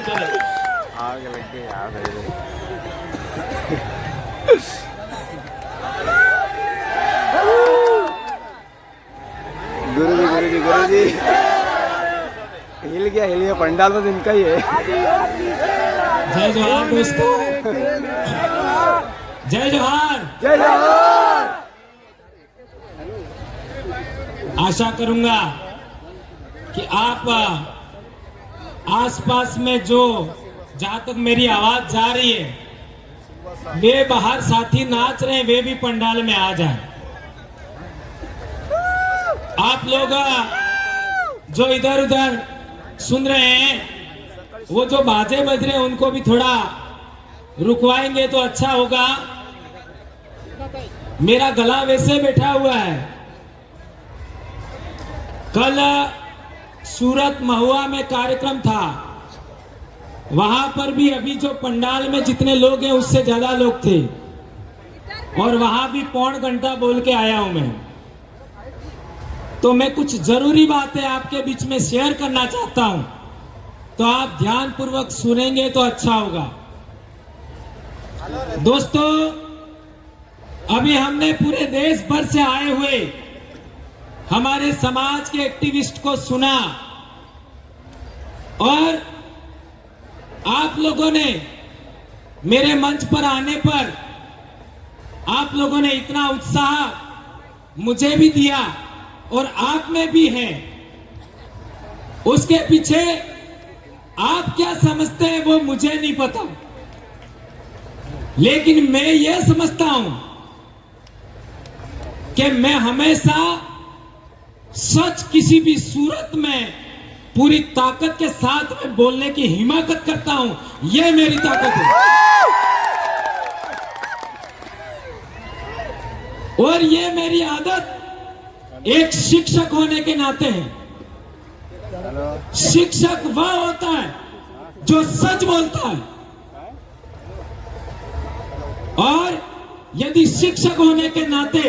आग लग गई यार गुरुजी हिल गया पंडाल तो इनका ही है। जय जवान दोस्तों, जय जवान। जय जवान। आशा करूंगा कि आप आसपास में जो जहां तक मेरी आवाज जा रही है वे बाहर साथी नाच रहे हैं, वे भी पंडाल में आ जाएं। आप लोग जो इधर उधर सुन रहे हैं वो जो बाजे बज रहे हैं उनको भी थोड़ा रुकवाएंगे तो अच्छा होगा। मेरा गला वैसे बैठा हुआ है। कल सूरत महुआ में कार्यक्रम था, वहां पर भी अभी जो पंडाल में जितने लोग हैं उससे ज्यादा लोग थे और वहां भी पौन घंटा बोल के आया हूं मैं। तो मैं कुछ जरूरी बातें आपके बीच में शेयर करना चाहता हूं, तो आप ध्यान पूर्वक सुनेंगे तो अच्छा होगा। दोस्तों, अभी हमने पूरे देश भर से आए हुए हमारे समाज के एक्टिविस्ट को सुना और आप लोगों ने मेरे मंच पर आने पर आप लोगों ने इतना उत्साह मुझे भी दिया और आप में भी है। उसके पीछे आप क्या समझते हैं वो मुझे नहीं पता, लेकिन मैं ये समझता हूं कि मैं हमेशा सच किसी भी सूरत में पूरी ताकत के साथ में बोलने की हिम्मत करता हूं। यह मेरी ताकत है और ये मेरी आदत एक शिक्षक होने के नाते है। शिक्षक वह होता है जो सच बोलता है, और यदि शिक्षक होने के नाते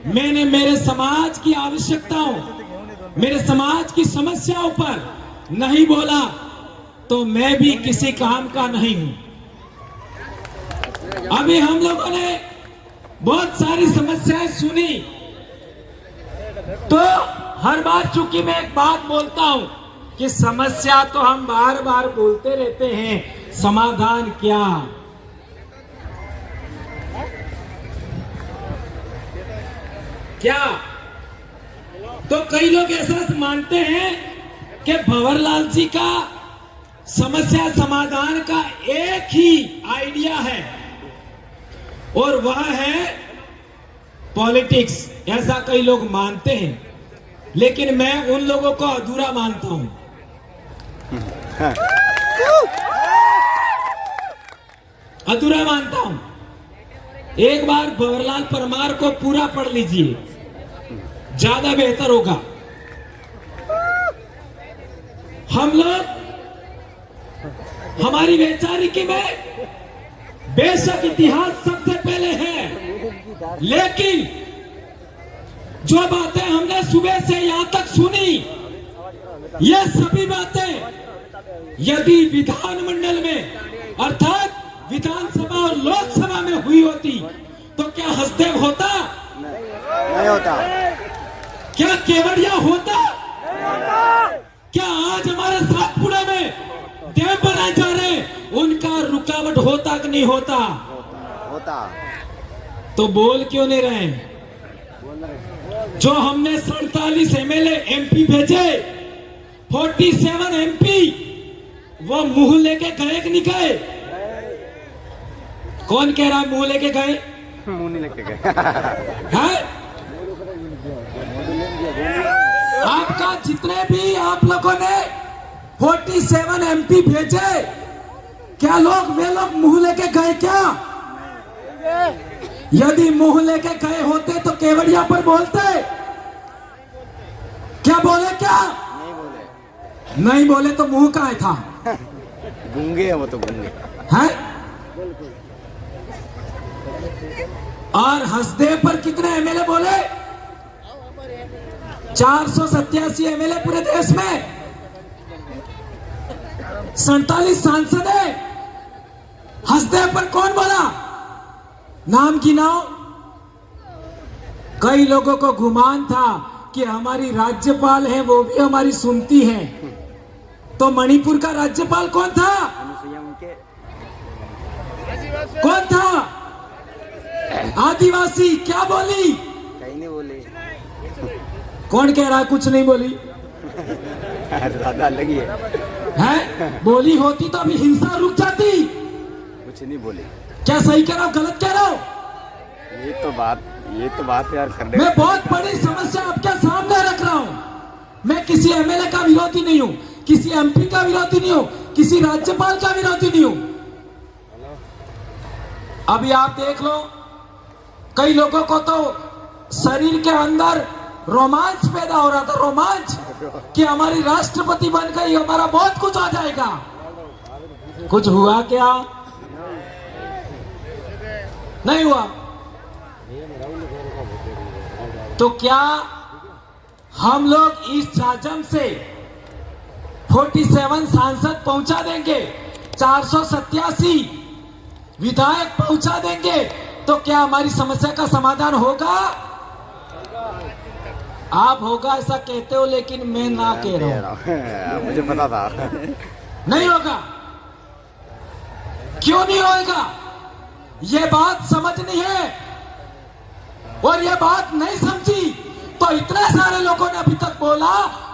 मैंने मेरे समाज की आवश्यकताओं, मेरे समाज की समस्याओं पर नहीं बोला तो मैं भी किसी काम का नहीं हूं। अभी हम लोगों ने बहुत सारी समस्याएं सुनी, तो हर बार चूंकि मैं एक बात बोलता हूं कि समस्या तो हम बार बार बोलते रहते हैं, समाधान क्या। क्या तो कई लोग ऐसा मानते हैं कि भंवरलाल जी का समस्या समाधान का एक ही आइडिया है और वह है पॉलिटिक्स। ऐसा कई लोग मानते हैं, लेकिन मैं उन लोगों को अधूरा मानता हूं। अधूरा मानता हूं। एक बार भंवरलाल परमार को पूरा पढ़ लीजिए, ज्यादा बेहतर होगा। हम लोग हमारी वैचारिकी में बेशक इतिहास सबसे पहले है, लेकिन जो बातें हमने सुबह से यहां तक सुनी, ये सभी बातें यदि विधानमंडल में अर्थात विधानसभा और लोकसभा में हुई होती तो क्या हसदेव होता? नहीं होता। क्या केवड़िया होता? क्या आज हमारे सातपुड़ा में डैम बनाए जा रहे उनका रुकावट होता कि नहीं होता? होता। तो बोल क्यों नहीं रहे? जो हमने 47 एमएलए एमपी भेजे, 47 एमपी वो मुंह लेके गए कि नहीं गए? कौन कह रहा है मुंह लेके गए? मुंह नहीं लेके गए। आपका जितने भी आप लोगों ने 47 एमपी भेजे, क्या वे लोग मुंह लेके गए क्या? यदि मुंह लेके गए होते तो केवड़िया पर बोलते? क्या बोले? क्या नहीं बोले। नहीं बोले तो मुंह कहाँ था? गूंगे है वो तो, गूंगे है। और हसदेव पर कितने एमएलए बोले? 487 एमएलए पूरे देश में। 47 सांसद है, हंसदे पर कौन बोला? नाम गिनाओ। कई लोगों को गुमान था कि हमारी राज्यपाल है वो भी हमारी सुनती है। तो मणिपुर का राज्यपाल कौन था? कौन था? आदिवासी। क्या बोली? कहीं नहीं बोले। कौन कह रहा है कुछ नहीं बोली? ज्यादा लगी है? बोली होती तो अभी हिंसा रुक जाती। कुछ नहीं बोले। क्या सही कह रहा हूं, गलत कह रहा हूं? ये तो बात यार करने। मैं बहुत बड़ी समस्या आपके सामने रख रहा हूं। मैं किसी एमएलए का विरोधी नहीं हूं, किसी एमपी का विरोधी नहीं हूं, किसी राज्यपाल का विरोधी नहीं हूं। अभी आप देख लो, कई लोगों को तो शरीर के अंदर रोमांच पैदा हो रहा था, रोमांच कि हमारी राष्ट्रपति बन गई, हमारा बहुत कुछ आ जाएगा। कुछ हुआ क्या? नहीं हुआ। तो क्या हम लोग इस झाझम से 47 सांसद पहुंचा देंगे, 487 विधायक पहुंचा देंगे, तो क्या हमारी समस्या का समाधान होगा? आप होगा ऐसा कहते हो, लेकिन मैं ना कह रहा हूं। मुझे पता था। नहीं होगा। क्यों नहीं होगा? ये बात समझनी है, और ये बात नहीं समझी तो इतने सारे लोगों ने अभी तक बोला,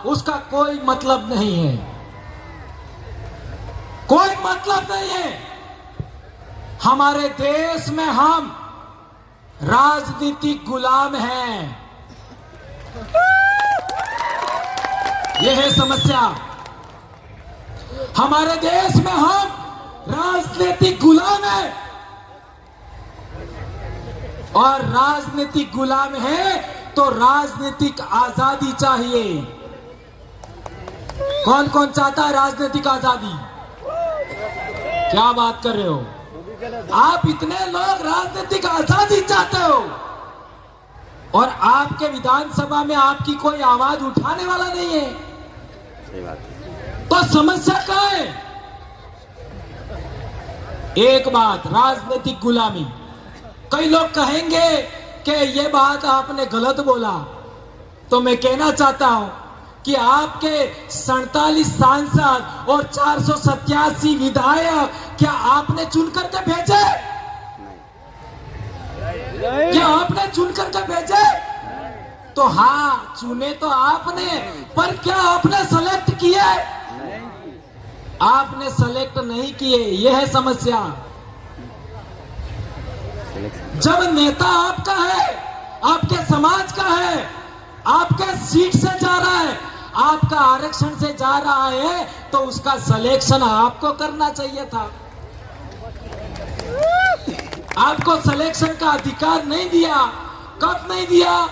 उसका कोई मतलब नहीं है। कोई मतलब नहीं है। हमारे देश में हम राजनीतिक गुलाम हैं। यह है समस्या। हमारे देश में हम राजनीतिक गुलाम हैं, और राजनीतिक गुलाम है तो राजनीतिक आजादी चाहिए। कौन कौन चाहता है राजनीतिक आजादी? क्या बात कर रहे हो आप? इतने लोग राजनीतिक आजादी चाहते हो, और आपके विधानसभा में आपकी कोई आवाज उठाने वाला नहीं है। सही बात है। तो समस्या क्या है? एक बात, राजनीतिक गुलामी। कई लोग कहेंगे कि ये बात आपने गलत बोला, तो मैं कहना चाहता हूं कि आपके 47 सांसद और 487 विधायक क्या आपने चुन करके भेजे? क्या आपने चुन करके भेजे? तो हाँ, चुने तो आपने, पर क्या आपने सेलेक्ट किए? आपने सेलेक्ट नहीं किए। यह है समस्या। जब नेता आपका है, आपके समाज का है, आपके सीट से जा रहा है, आपका आरक्षण से जा रहा है, तो उसका सिलेक्शन आपको करना चाहिए था। आपको सिलेक्शन का अधिकार नहीं दिया। कब नहीं दिया?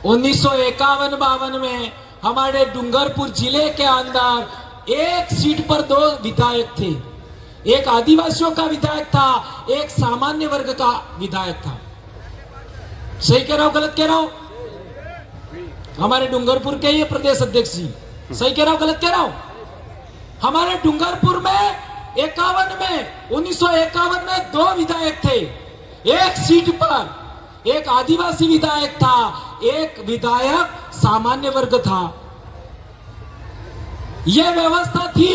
1951-52 में हमारे डूंगरपुर जिले के अंदर एक सीट पर 2 विधायक थे। एक आदिवासियों का विधायक था, एक सामान्य वर्ग का विधायक था। सही कह रहा हूं, गलत कह रहा हूं? हमारे डूंगरपुर के ये प्रदेश अध्यक्ष जी, सही कह रहा हूं, गलत कह रहा हूं? हमारे डूंगरपुर में 1951 में 2 विधायक थे। एक सीट पर एक आदिवासी विधायक था, एक विधायक सामान्य वर्ग था। यह व्यवस्था थी।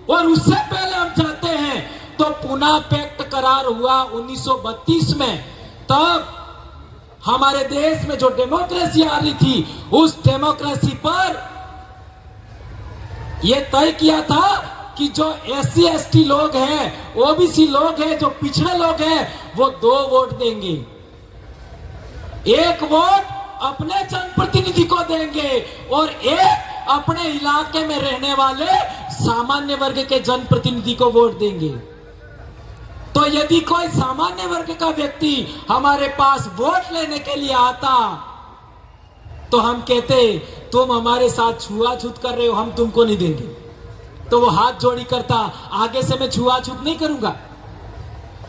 और उससे पहले हम चाहते हैं तो पुनः पैक्ट करार हुआ 1932 में। तब हमारे देश में जो डेमोक्रेसी आ रही थी, उस डेमोक्रेसी पर यह तय किया था कि जो SC ST लोग हैं, OBC लोग हैं, जो पिछड़े लोग हैं, वो 2 वोट देंगे। एक वोट अपने जनप्रतिनिधि को देंगे और एक अपने इलाके में रहने वाले सामान्य वर्ग के जनप्रतिनिधि को वोट देंगे। तो यदि कोई सामान्य वर्ग का व्यक्ति हमारे पास वोट लेने के लिए आता, तो हम कहते तुम हमारे साथ छुआछूत कर रहे हो, हम तुमको नहीं देंगे। तो वो हाथ जोड़ी करता, आगे से मैं छुआछूत नहीं करूंगा।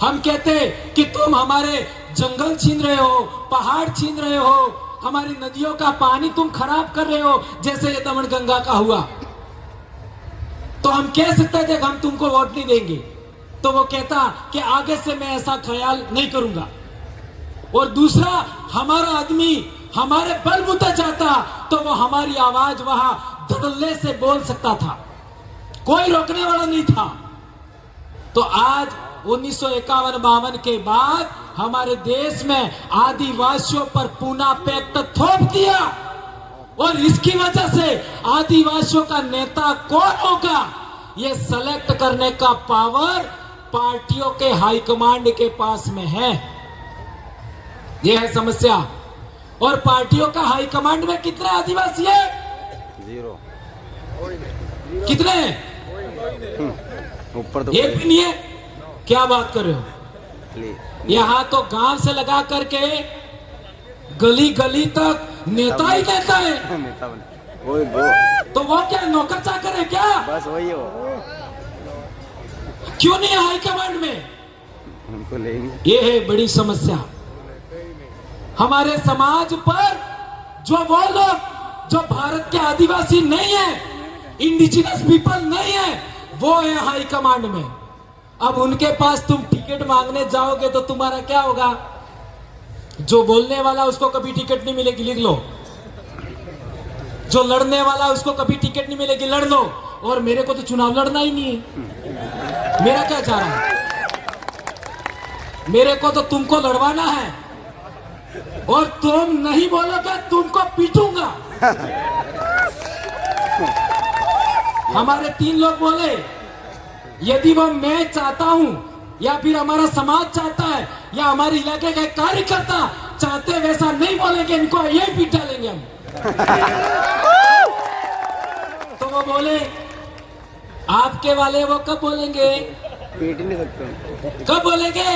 हम कहते कि तुम हमारे जंगल छीन रहे हो, पहाड़ छीन रहे हो, हमारी नदियों का पानी तुम खराब कर रहे हो, जैसे ये दमनगंगा का हुआ। तो हम कह सकते थे कि हम तुमको वोट नहीं देंगे, तो वो कहता कि आगे से मैं ऐसा ख्याल नहीं करूंगा। और दूसरा, हमारा आदमी हमारे बलबूते चाहता तो वो हमारी आवाज वहां धड़ल्ले से बोल सकता था, कोई रोकने वाला नहीं था। तो आज 1951-52 के बाद हमारे देश में आदिवासियों पर पूना पैक्ट थोप दिया, और इसकी वजह से आदिवासियों का नेता कौन होगा ये सेलेक्ट करने का पावर पार्टियों के हाईकमांड के पास में है। यह है समस्या। और पार्टियों का हाईकमांड में कितने आदिवासी है? 0। कितने? ऊपर तो एक भी नहीं है। क्या बात कर रहे हो? प्लीज। यहाँ तो गांव से लगा करके गली गली तक नेता ही नेता है। नेता बने कोई वो, तो वो क्या नौकर चाकर है क्या? बस वही हो, क्यों नहीं है हाईकमांड में? उनको लेंगे। ये है बड़ी समस्या। हमारे समाज पर जो वो लोग जो भारत के आदिवासी नहीं है, इंडिजिनस पीपल नहीं है, वो है हाईकमांड में। अब उनके पास तुम टिकट मांगने जाओगे तो तुम्हारा क्या होगा? जो बोलने वाला उसको कभी टिकट नहीं मिलेगी, लिख लो। जो लड़ने वाला उसको कभी टिकट नहीं मिलेगी, लड़ लो। और मेरे को तो चुनाव लड़ना ही नहीं है। मेरा क्या चाह रहा है? मेरे को तो तुमको लड़वाना है, और तुम नहीं बोलोगे तुमको पीटूंगा। हमारे 3 लोग बोले, यदि वो मैं चाहता हूं या फिर हमारा समाज चाहता है या हमारे इलाके के कार्यकर्ता चाहते वैसा नहीं बोलेंगे, इनको यही पीट डालेंगे हम। तो वो बोले, आपके वाले वो कब बोलेंगे? पीट नहीं सकते। कब बोलेंगे?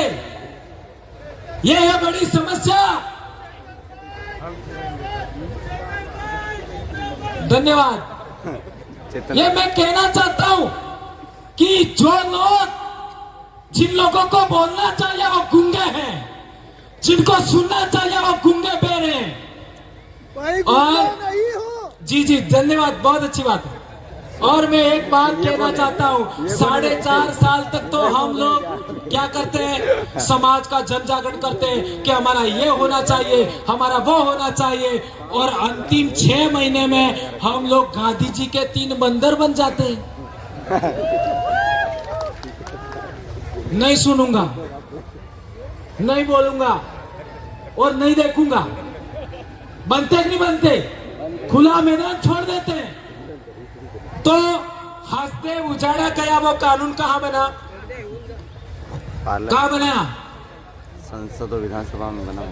ये है बड़ी समस्या। धन्यवाद। चेतन, ये मैं कहना चाहता हूं कि जो लोग, जिन लोगों को बोलना चाहिए वो गूंगे हैं, जिनको सुनना चाहिए वो गूंगे बहरे हैं। और जी जी धन्यवाद, बहुत अच्छी बात है। और मैं एक बात कहना चाहता हूँ, 4.5 साल तक तो हम लोग क्या करते हैं, समाज का जन जागरण करते हैं कि हमारा ये होना चाहिए, हमारा वो होना चाहिए, और अंतिम 6 महीने में हम लोग गांधी जी के 3 बंदर बन जाते हैं। नहीं सुनूंगा, नहीं बोलूंगा और नहीं देखूंगा। बनते कि नहीं बनते? खुला मैदान छोड़ देते हैं। तो हंसते उजाड़ा गया वो कानून कहाँ बना? कहाँ बना? संसद और विधानसभा में बना।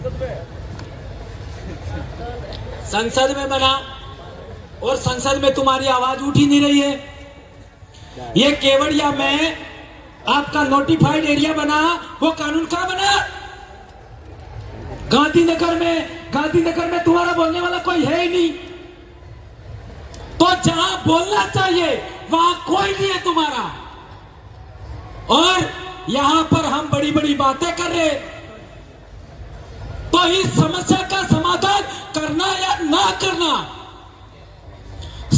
संसद में बना, और संसद में तुम्हारी आवाज उठ ही नहीं रही है। ये केवड़िया में आपका नोटिफाइड एरिया बना, वो कानून कहाँ बना? गांधीनगर में तुम्हारा बोलने वाला कोई है ही नहीं। तो जहां बोलना चाहिए वहां कोई नहीं है तुम्हारा, और यहां पर हम बड़ी बड़ी बातें कर रहे। तो इस समस्या का समाधान करना या ना करना,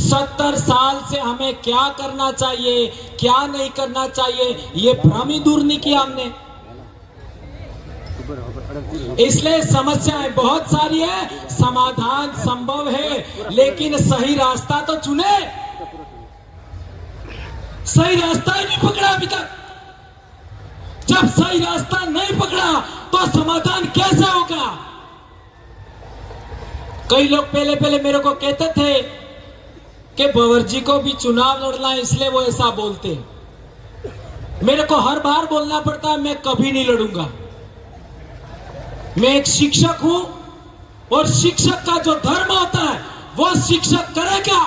70 साल से हमें क्या करना चाहिए, क्या नहीं करना चाहिए, ये भ्रम ही दूर नहीं किया हमने। इसलिए समस्याएं बहुत सारी है, समाधान संभव है, लेकिन सही रास्ता तो चुने। सही रास्ता ही नहीं पकड़ा अभी तक। जब सही रास्ता नहीं पकड़ा तो समाधान कैसे होगा? कई लोग पहले मेरे को कहते थे कि भंवर जी को भी चुनाव लड़ना है, इसलिए वो ऐसा बोलते। मेरे को हर बार बोलना पड़ता है, मैं कभी नहीं लड़ूंगा। मैं एक शिक्षक हूं, और शिक्षक का जो धर्म होता है वो शिक्षक करेगा।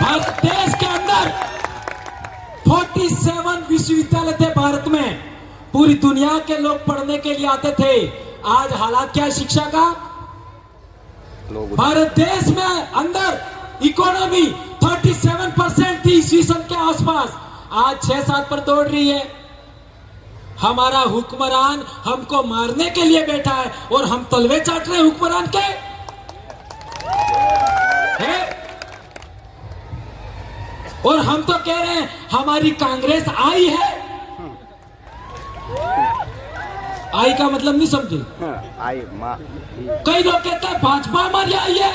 भारत देश के अंदर 47 विश्वविद्यालय थे भारत में, पूरी दुनिया के लोग पढ़ने के लिए आते थे। आज हालात क्या है शिक्षा का? भारत देश में अंदर इकोनॉमी 37% थी ईस्वी सन के आसपास, आज 6-7 पर दौड़ रही है। हमारा हुक्मरान हमको मारने के लिए बैठा है, और हम तलवे चाट रहे हैं हुक्मरान के। और हम तो कह रहे हैं हमारी कांग्रेस आई है। आई का मतलब नहीं समझे? आई माँ। कई लोग कहते हैं भाजपा हमारी आई है।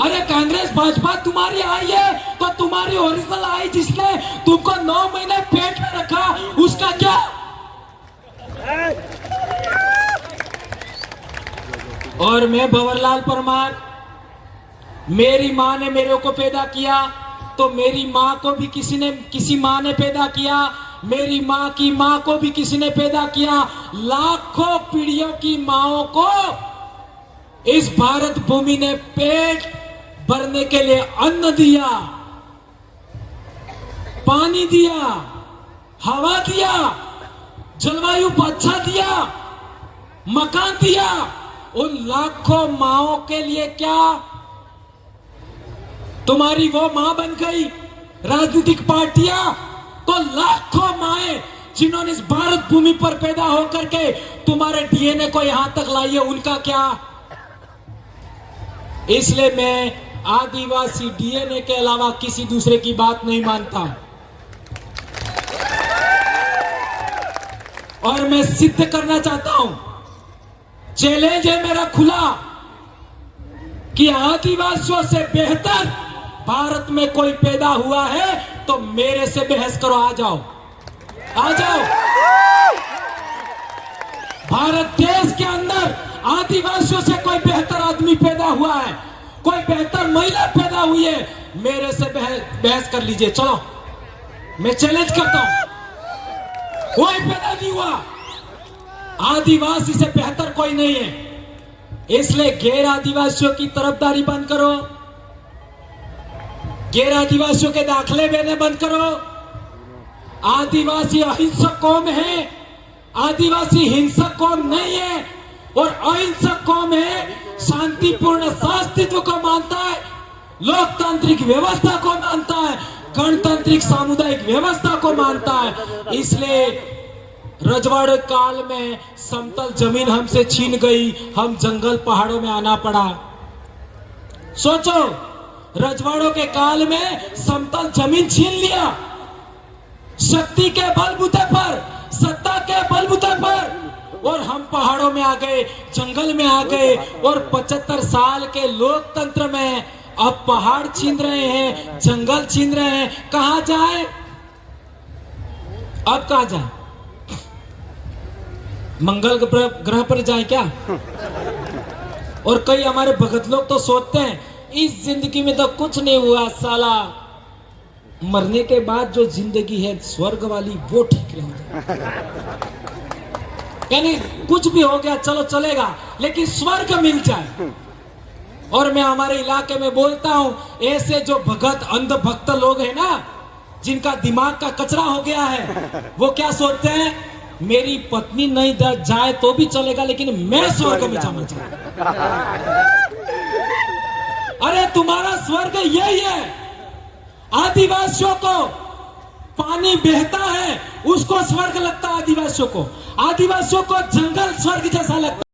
अरे कांग्रेस भाजपा तुम्हारी आई है तो तुम्हारी ओरिजिनल आई जिसने तुमको 9 महीने पेट में रखा उसका क्या? और मैं भंवरलाल परमार, मेरी माँ ने मेरे को पैदा किया तो मेरी माँ को भी किसी माँ ने पैदा किया, मेरी माँ की माँ को भी किसी ने पैदा किया। लाखों पीढ़ियों की माँओं को इस भारत भूमि ने पेट भरने के लिए अन्न दिया, पानी दिया, हवा दिया, जलवायु अच्छा दिया, मकान दिया। उन लाखों माँओं के लिए क्या तुम्हारी वो माँ बन गई राजनीतिक पार्टियां? तो लाखों माएं जिन्होंने इस भारत भूमि पर पैदा होकर के तुम्हारे डीएनए को यहां तक लाई है, उनका क्या? इसलिए मैं आदिवासी डीएनए के अलावा किसी दूसरे की बात नहीं मानता। और मैं सिद्ध करना चाहता हूं, चैलेंज है मेरा खुला कि आदिवासियों से बेहतर भारत में कोई पैदा हुआ है तो मेरे से बहस करो। आ जाओ, आ जाओ। भारत देश के अंदर आदिवासियों से कोई बेहतर आदमी पैदा हुआ है, कोई बेहतर महिला पैदा हुई है, मेरे से बहस कर लीजिए। चलो, मैं चैलेंज करता हूं, कोई पैदा नहीं हुआ, आदिवासी से बेहतर कोई नहीं है। इसलिए गैर आदिवासियों की तरफदारी बंद करो, गैर आदिवासियों के दाखले देने बंद करो। आदिवासी अहिंसक कौम है, आदिवासी हिंसक कौम नहीं है। और अहिंसक कौम है, शांतिपूर्ण अस्तित्व को मानता है, लोकतांत्रिक व्यवस्था को मानता है, गणतांत्रिक सामुदायिक व्यवस्था को मानता है। इसलिए रजवाड़े काल में समतल जमीन हमसे छीन गई, हम जंगल पहाड़ों में आना पड़ा। सोचो, रजवाड़ों के काल में समतल जमीन छीन लिया, शक्ति के बलबूते पर, सत्ता के बलबूते पर, और हम पहाड़ों में आ गए, जंगल में आ गए। और 75 साल के लोकतंत्र में अब पहाड़ छीन रहे हैं, जंगल छीन रहे हैं। कहां जाए? अब कहां जाए? मंगल ग्रह पर जाए क्या? और कई हमारे भगत लोग तो सोचते हैं इस जिंदगी में तो कुछ नहीं हुआ साला, मरने के बाद जो जिंदगी है स्वर्ग वाली वो ठीक रहेगी। यानी कुछ भी हो गया चलो चलेगा, लेकिन स्वर्ग मिल जाए। और मैं हमारे इलाके में बोलता हूं, ऐसे जो भगत अंध भक्त लोग हैं ना, जिनका दिमाग का कचरा हो गया है, वो क्या सोचते हैं, मेरी पत्नी नहीं जाए तो भी चलेगा लेकिन मैं स्वर्ग में जाना चाहूंगा। अरे तुम्हारा स्वर्ग यही है। आदिवासियों को पानी बहता है उसको स्वर्ग लगता है, आदिवासियों को, आदिवासियों को जंगल स्वर्ग जैसा लगता है।